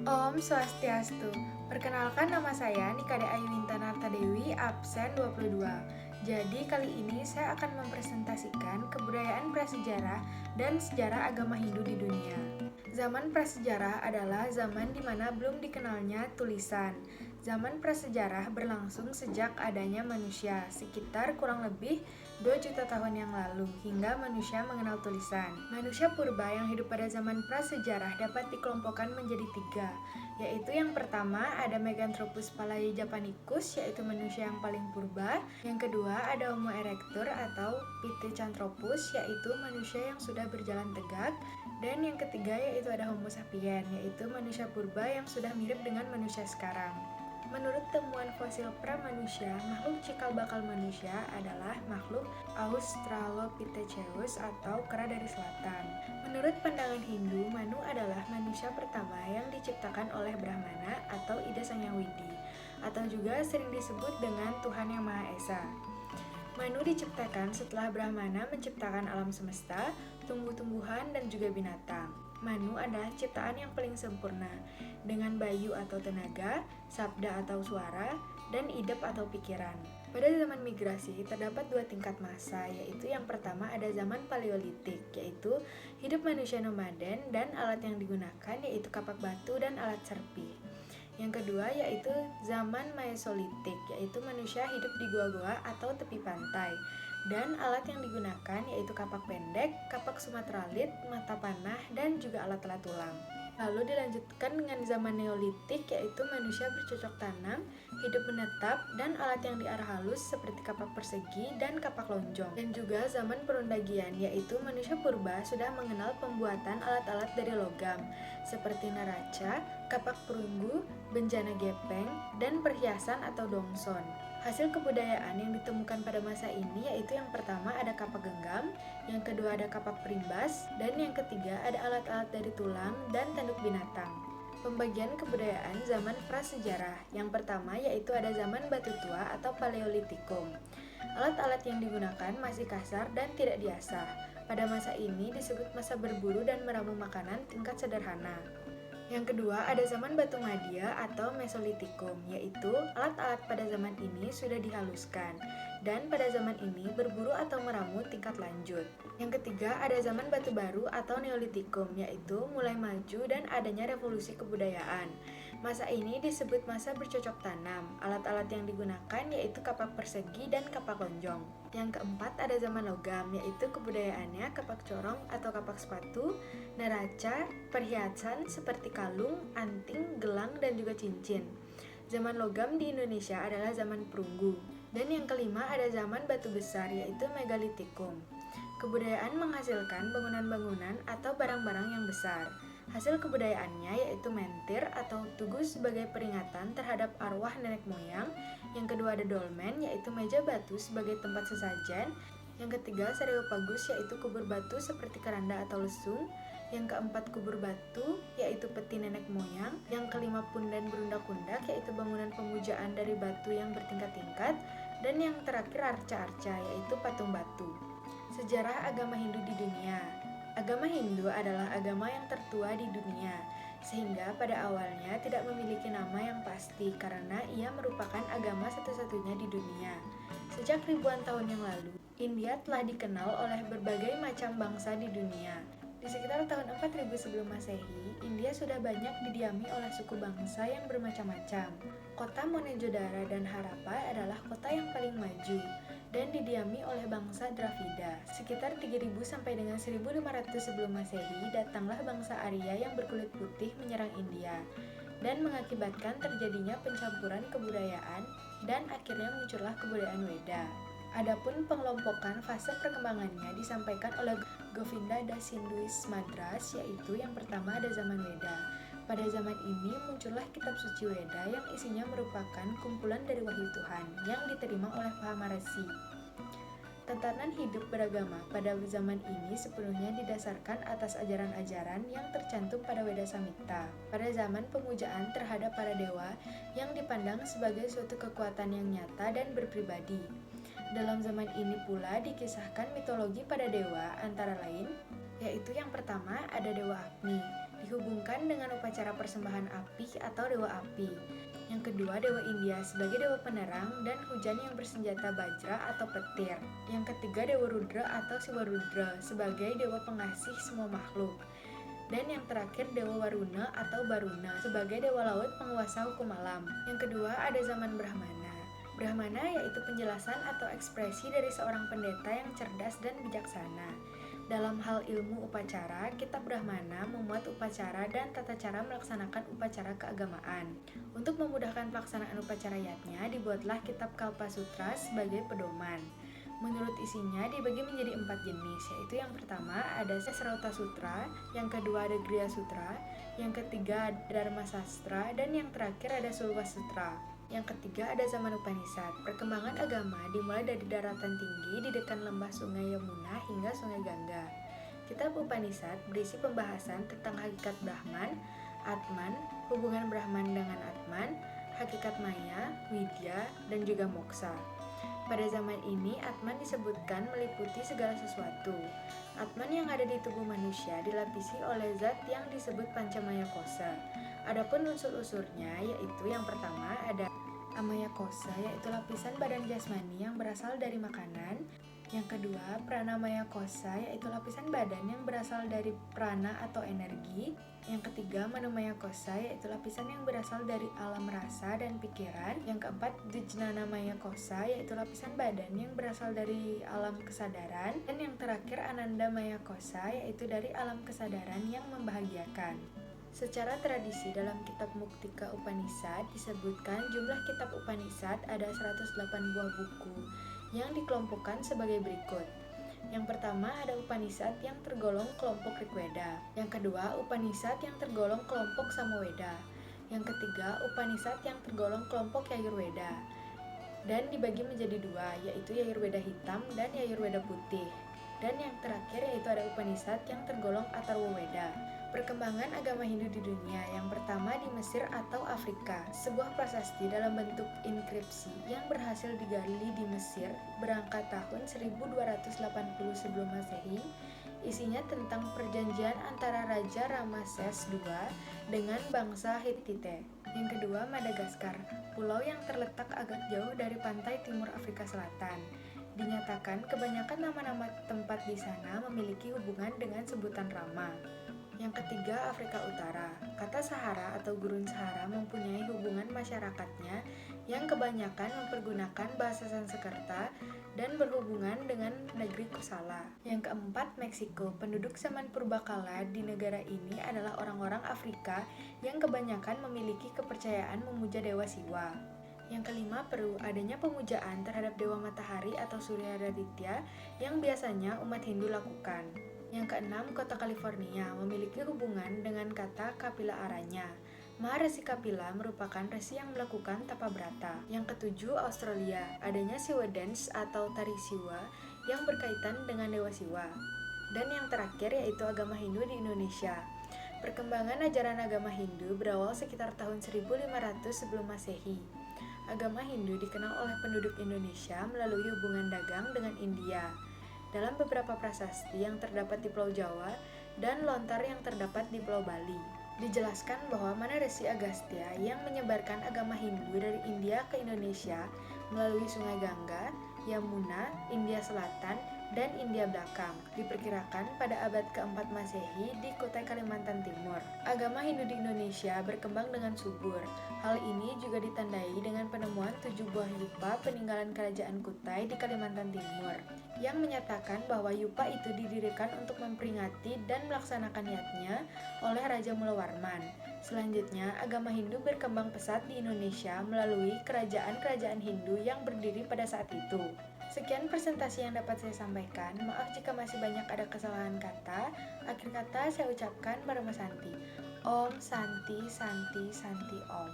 Om Swastiastu. Perkenalkan, nama saya Nikade Ayuwinta Nartadewi, absen 22. Jadi kali ini saya akan mempresentasikan kebudayaan prasejarah dan sejarah agama Hindu di dunia. Zaman prasejarah adalah zaman di mana belum dikenalnya tulisan. Zaman prasejarah berlangsung sejak adanya manusia, sekitar kurang lebih 2 juta tahun yang lalu, hingga manusia mengenal tulisan. Manusia purba yang hidup pada zaman prasejarah dapat dikelompokkan menjadi 3, yaitu yang pertama ada Meganthropus Japanicus, yaitu manusia yang paling purba. Yang kedua ada Homo erectus atau Pithecanthropus, yaitu manusia yang sudah berjalan tegak. Dan yang ketiga yaitu ada Homo sapiens, yaitu manusia purba yang sudah mirip dengan manusia sekarang. Menurut temuan fosil pra-manusia, makhluk cikal bakal manusia adalah makhluk Australopithecus atau kera dari selatan. Menurut pandangan Hindu, Manu adalah manusia pertama yang diciptakan oleh Brahmana atau Ida Sang Yang Widi, atau juga sering disebut dengan Tuhan Yang Maha Esa. Manu diciptakan setelah Brahmana menciptakan alam semesta, tumbuh-tumbuhan, dan juga binatang. Manu adalah ciptaan yang paling sempurna, dengan bayu atau tenaga, sabda atau suara, dan idep atau pikiran. Pada zaman migrasi, terdapat 2 tingkat masa, yaitu yang pertama ada zaman Paleolitik, yaitu hidup manusia nomaden, dan alat yang digunakan yaitu kapak batu dan alat serpih. Yang kedua yaitu zaman Mesolitik, yaitu manusia hidup di gua-gua atau tepi pantai. Dan alat yang digunakan yaitu kapak pendek, kapak sumatralit, mata panah, dan juga alat-alat tulang. Lalu dilanjutkan dengan zaman Neolitik, yaitu manusia bercocok tanam, hidup menetap, dan alat yang diarah halus seperti kapak persegi dan kapak lonjong. Dan juga zaman Perundagian, yaitu manusia purba sudah mengenal pembuatan alat-alat dari logam, seperti neraca, kapak perunggu, benjana gepeng, dan perhiasan atau dongson. Hasil kebudayaan yang ditemukan pada masa ini yaitu yang pertama ada kapak genggam, yang kedua ada kapak perimbas, dan yang ketiga ada alat-alat dari tulang dan tanduk binatang. Pembagian kebudayaan zaman prasejarah. Yang pertama yaitu ada zaman batu tua atau Paleolitikum. Alat-alat yang digunakan masih kasar dan tidak diasah. Pada masa ini disebut masa berburu dan meramu makanan tingkat sederhana. Yang kedua ada zaman batu Madia atau Mesolitikum, yaitu alat-alat pada zaman ini sudah dihaluskan, dan pada zaman ini berburu atau meramu tingkat lanjut. Yang ketiga ada zaman batu baru atau Neolitikum, yaitu mulai maju dan adanya revolusi kebudayaan. Masa ini disebut masa bercocok tanam. Alat-alat yang digunakan yaitu kapak persegi dan kapak lonjong. Yang keempat ada zaman logam, yaitu kebudayaannya kapak corong atau kapak sepatu, neraca, perhiasan seperti kalung, anting, gelang, dan juga cincin. Zaman logam di Indonesia adalah zaman perunggu. Dan yang kelima ada zaman batu besar, yaitu Megalitikum. Kebudayaan menghasilkan bangunan-bangunan atau barang-barang yang besar. Hasil kebudayaannya yaitu mentir atau tugu sebagai peringatan terhadap arwah nenek moyang. Yang kedua ada dolmen, yaitu meja batu sebagai tempat sesajen. Yang ketiga sariopagus, yaitu kubur batu seperti keranda atau lesung. Yang keempat kubur batu, yaitu peti nenek moyang. Yang kelima pundan berundak-undak, yaitu bangunan pemujaan dari batu yang bertingkat-tingkat. Dan yang terakhir arca-arca, yaitu patung batu. Sejarah agama Hindu di dunia. Agama Hindu adalah agama yang tertua di dunia, sehingga pada awalnya tidak memiliki nama yang pasti karena ia merupakan agama satu-satunya di dunia. Sejak ribuan tahun yang lalu, India telah dikenal oleh berbagai macam bangsa di dunia. Di sekitar tahun 4000 sebelum Masehi, India sudah banyak didiami oleh suku bangsa yang bermacam-macam. Kota Mohenjo-daro dan Harappa adalah kota yang paling maju dan didiami oleh bangsa Dravida. Sekitar 3000 sampai dengan 1500 sebelum Masehi, datanglah bangsa Arya yang berkulit putih menyerang India dan mengakibatkan terjadinya pencampuran kebudayaan dan akhirnya muncullah kebudayaan Weda. Adapun pengelompokan fase perkembangannya disampaikan oleh Govinda Das Hinduis Madras, yaitu yang pertama ada zaman Weda. Pada zaman ini muncullah kitab suci Weda yang isinya merupakan kumpulan dari wahyu Tuhan yang diterima oleh para Maharishi. Tatanan hidup beragama pada zaman ini sepenuhnya didasarkan atas ajaran-ajaran yang tercantum pada Weda Samhita. Pada zaman pemujaan terhadap para dewa yang dipandang sebagai suatu kekuatan yang nyata dan berpribadi. Dalam zaman ini pula dikisahkan mitologi pada dewa antara lain, yaitu yang pertama ada Dewa Agni, dihubungkan dengan upacara persembahan api atau dewa api. Yang kedua, dewa India sebagai dewa penerang dan hujan yang bersenjata bajra atau petir. Yang ketiga, dewa Rudra atau Siwa Rudra sebagai dewa pengasih semua makhluk. Dan yang terakhir, dewa Waruna atau Baruna sebagai dewa laut penguasa hukum alam. Yang kedua, ada zaman Brahmana. Brahmana yaitu penjelasan atau ekspresi dari seorang pendeta yang cerdas dan bijaksana. Dalam hal ilmu upacara, kitab Brahmana memuat upacara dan tata cara melaksanakan upacara keagamaan. Untuk memudahkan pelaksanaan upacara yatnya, dibuatlah kitab Kalpa Sutra sebagai pedoman. Menurut isinya dibagi menjadi 4 jenis, yaitu yang pertama ada Sasrauta Sutra, yang kedua ada Griya Sutra, yang ketiga ada Dharma Sastra, dan yang terakhir ada Sulwa Sutra. Yang ketiga ada zaman Upanishad. Perkembangan agama dimulai dari daratan tinggi di dekat lembah sungai Yamuna hingga sungai Gangga. Kitab Upanishad berisi pembahasan tentang hakikat Brahman, Atman, hubungan Brahman dengan Atman, hakikat Maya, Widya, dan juga Moksa. Pada zaman ini, Atman disebutkan meliputi segala sesuatu. Atman yang ada di tubuh manusia dilapisi oleh zat yang disebut Pancamaya Kosa. Adapun unsur-unsurnya yaitu yang pertama ada Amaya Kosa, yaitu lapisan badan jasmani yang berasal dari makanan. Yang kedua, Pranamaya Kosa, yaitu lapisan badan yang berasal dari prana atau energi. Yang ketiga, Manomaya Kosa, yaitu lapisan yang berasal dari alam rasa dan pikiran. Yang keempat, Dijnanamaya Kosa, yaitu lapisan badan yang berasal dari alam kesadaran. Dan yang terakhir, Anandamaya Kosa, yaitu dari alam kesadaran yang membahagiakan. Secara tradisi dalam kitab Muktika Upanishad disebutkan jumlah kitab Upanishad ada 108 buah buku yang dikelompokkan sebagai berikut. Yang pertama ada Upanishad yang tergolong kelompok Rigveda. Yang kedua, Upanishad yang tergolong kelompok Samaveda. Yang ketiga, Upanishad yang tergolong kelompok Yajurveda. Dan dibagi menjadi dua, yaitu Yajurveda hitam dan Yajurveda putih. Dan yang terakhir yaitu ada Upanishad yang tergolong Atharvaveda. Perkembangan agama Hindu di dunia yang pertama di Mesir atau Afrika. Sebuah prasasti dalam bentuk inskripsi yang berhasil digali di Mesir berangkat tahun 1280 sebelum Masehi. Isinya tentang perjanjian antara Raja Ramses II dengan bangsa Hittite. Yang kedua, Madagaskar, pulau yang terletak agak jauh dari pantai timur Afrika Selatan. Dinyatakan kebanyakan nama-nama tempat di sana memiliki hubungan dengan sebutan Rama. Yang ketiga, Afrika Utara. Kata Sahara atau Gurun Sahara mempunyai hubungan masyarakatnya yang kebanyakan mempergunakan bahasa Sanskerta dan berhubungan dengan negeri Kosala. Yang keempat, Meksiko. Penduduk zaman purbakala di negara ini adalah orang-orang Afrika yang kebanyakan memiliki kepercayaan memuja Dewa Siwa. Yang kelima, Peru. Adanya pemujaan terhadap Dewa Matahari atau Surya Raditya yang biasanya umat Hindu lakukan. Yang keenam, kota California memiliki hubungan dengan kata Kapila Aranya. Maharesi Kapila merupakan resi yang melakukan tapa brata. Yang ketujuh, Australia. Adanya Siwa Dance atau tari Siwa yang berkaitan dengan Dewa Siwa. Dan yang terakhir yaitu agama Hindu di Indonesia. Perkembangan ajaran agama Hindu berawal sekitar tahun 1500 sebelum Masehi. Agama Hindu dikenal oleh penduduk Indonesia melalui hubungan dagang dengan India. Dalam beberapa prasasti yang terdapat di Pulau Jawa dan lontar yang terdapat di Pulau Bali. Dijelaskan bahwa Maharishi Agastya yang menyebarkan agama Hindu dari India ke Indonesia melalui Sungai Gangga, Yamuna, India Selatan, dan India Belakang. Diperkirakan pada abad keempat Masehi di Kutai Kalimantan Timur. Agama Hindu di Indonesia berkembang dengan subur. Hal ini juga ditandai dengan penemuan 7 buah yupa peninggalan kerajaan Kutai di Kalimantan Timur, yang menyatakan bahwa yupa itu didirikan untuk memperingati dan melaksanakan yatnya oleh Raja Mulawarman. Selanjutnya, agama Hindu berkembang pesat di Indonesia melalui kerajaan-kerajaan Hindu yang berdiri pada saat itu. Sekian presentasi yang dapat saya sampaikan. Maaf jika masih banyak ada kesalahan kata. Akhir kata saya ucapkan Parama Santi. Om Santi Santi Santi Om.